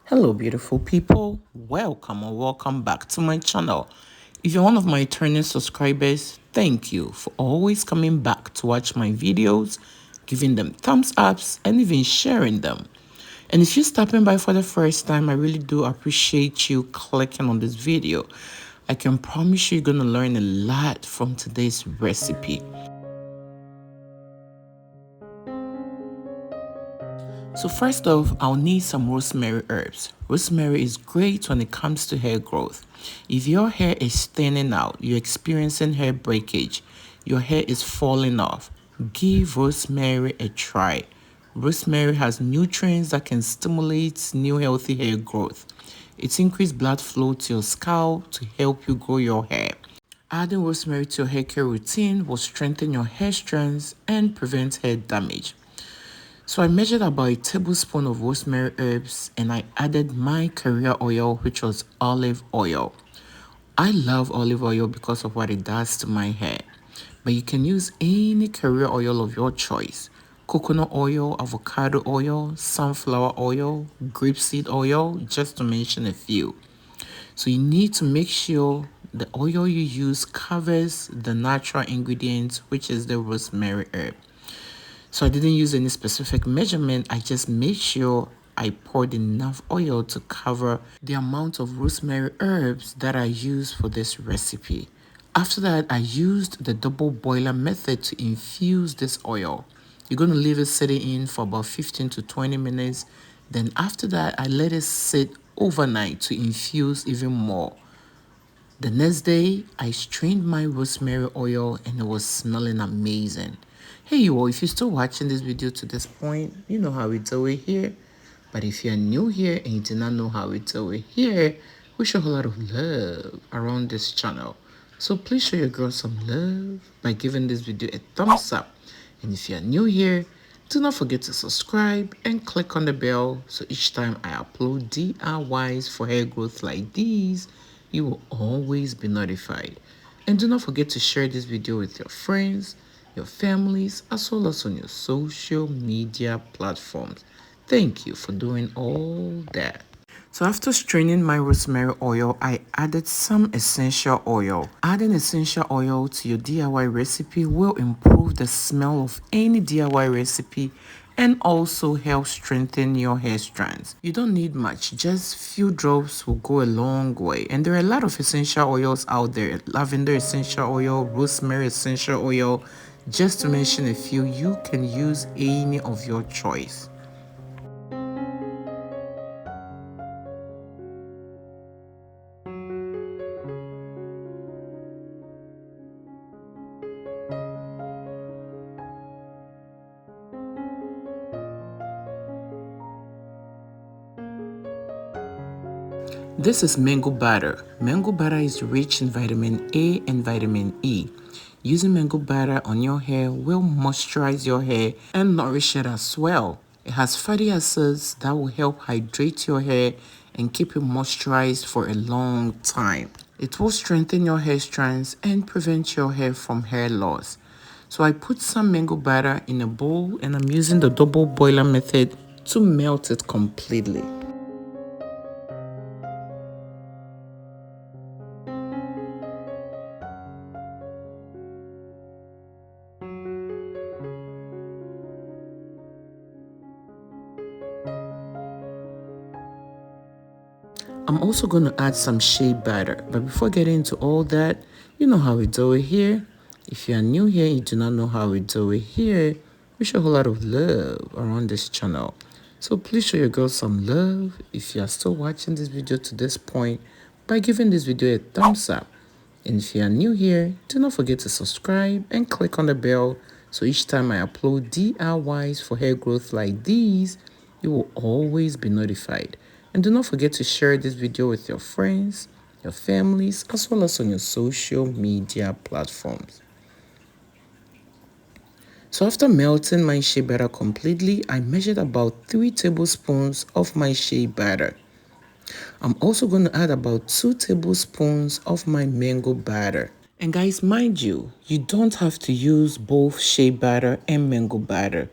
Hello beautiful people, welcome or welcome back to my channel. If you're one of my returning subscribers, thank you for always coming back to watch my videos, giving them thumbs ups and even sharing them. And if you're stopping by for the first time, I really do appreciate you clicking on this video. I can promise you're going to learn a lot from today's recipe. So first off, I'll need some rosemary herbs. Rosemary is great when it comes to hair growth. If your hair is thinning out, you're experiencing hair breakage, your hair is falling off, give rosemary a try. Rosemary has nutrients that can stimulate new healthy hair growth. It increases blood flow to your scalp to help you grow your hair. Adding rosemary to your hair care routine will strengthen your hair strands and prevent hair damage. So I measured about a tablespoon of rosemary herbs and I added my carrier oil, which was olive oil. I love olive oil because of what it does to my hair. But you can use any carrier oil of your choice. Coconut oil, avocado oil, sunflower oil, grapeseed oil, just to mention a few. So you need to make sure the oil you use covers the natural ingredients, which is the rosemary herb. So I didn't use any specific measurement. I just made sure I poured enough oil to cover the amount of rosemary herbs that I use for this recipe. After that, I used the double boiler method to infuse this oil. You're going to leave it sitting in for about 15 to 20 minutes. Then after that, I let it sit overnight to infuse even more. The next day, I strained my rosemary oil and it was smelling amazing. Hey you all, if you're still watching this video to this point, you know how we do it here. But if you're new here and you do not know how we do it here, we show a whole lot of love around this channel. So please show your girl some love by giving this video a thumbs up. And if you're new here, do not forget to subscribe and click on the bell so each time I upload DIYs for hair growth like these, you will always be notified. And do not forget to share this video with your friends, your families, as well as on your social media platforms. Thank you for doing all that. So after straining my rosemary oil, I added some essential oil. Adding essential oil to your DIY recipe will improve the smell of any DIY recipe and also help strengthen your hair strands. You don't need much, just few drops will go a long way. And there are a lot of essential oils out there. Lavender essential oil, rosemary essential oil, just to mention a few. You can use any of your choice. This is mango butter. Mango butter is rich in vitamin A and vitamin E. Using mango butter on your hair will moisturize your hair and nourish it as well. It has fatty acids that will help hydrate your hair and keep it moisturized for a long time. It will strengthen your hair strands and prevent your hair from hair loss. So I put some mango butter in a bowl and I'm using the double boiler method to melt it completely. I'm also going to add some shea butter, but before getting into all that, you know how we do it here. If you are new here and you do not know how we do it here, we show a whole lot of love around this channel. So please show your girl some love if you are still watching this video to this point by giving this video a thumbs up. And if you are new here, do not forget to subscribe and click on the bell so each time I upload DIYs for hair growth like these, you will always be notified. And do not forget to share this video with your friends, your families, as well as on your social media platforms. So after melting my shea butter completely, I measured about 3 tablespoons of my shea butter. I'm also going to add about 2 tablespoons of my mango butter. And guys, mind you, you don't have to use both shea butter and mango butter.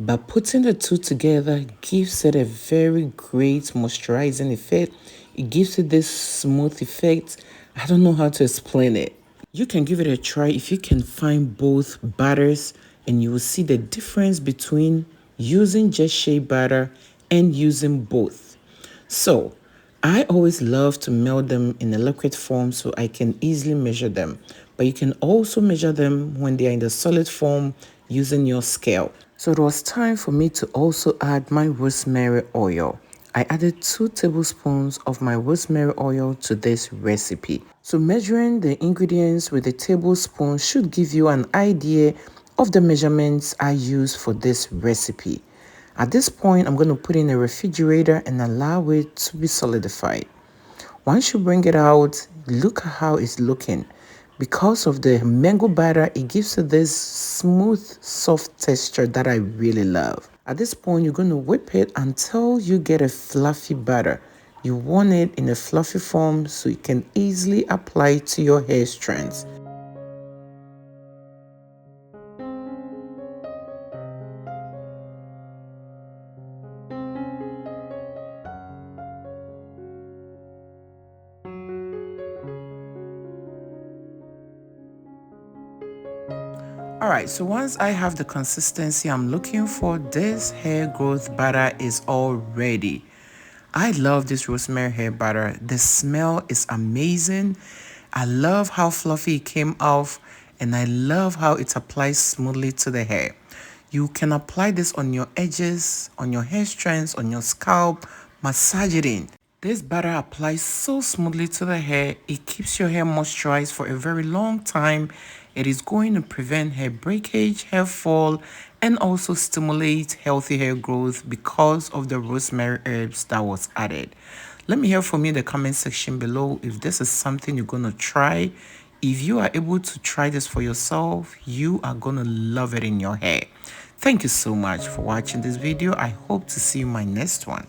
But putting the two together gives it a very great moisturizing effect. It gives it this smooth effect. I don't know how to explain it. You can give it a try if you can find both batters, and you will see the difference between using just shea butter and using both. So I always love to melt them in a liquid form so I can easily measure them. But you can also measure them when they are in the solid form using your scale. So it was time for me to also add my rosemary oil. I added 2 tablespoons of my rosemary oil to this recipe. So measuring the ingredients with a tablespoon should give you an idea of the measurements I use for this recipe. At this point, I'm going to put in a refrigerator and allow it to be solidified. Once you bring it out, look at how it's looking. Because of the mango batter, it gives it this smooth, soft texture that I really love. At this point, you're going to whip it until you get a fluffy batter. You want it in a fluffy form so you can easily apply it to your hair strands. All right, so once I have the consistency I'm looking for, this hair growth butter is all ready. I love this rosemary hair butter. The smell is amazing. I love how fluffy it came off, and I love how it applies smoothly to the hair. You can apply this on your edges, on your hair strands, on your scalp, massage it in. This butter applies so smoothly to the hair, it keeps your hair moisturized for a very long time. It is going to prevent hair breakage, hair fall, and also stimulate healthy hair growth because of the rosemary herbs that was added. Let me hear from you in the comment section below if this is something you're going to try. If you are able to try this for yourself, you are going to love it in your hair. Thank you so much for watching this video. I hope to see you in my next one.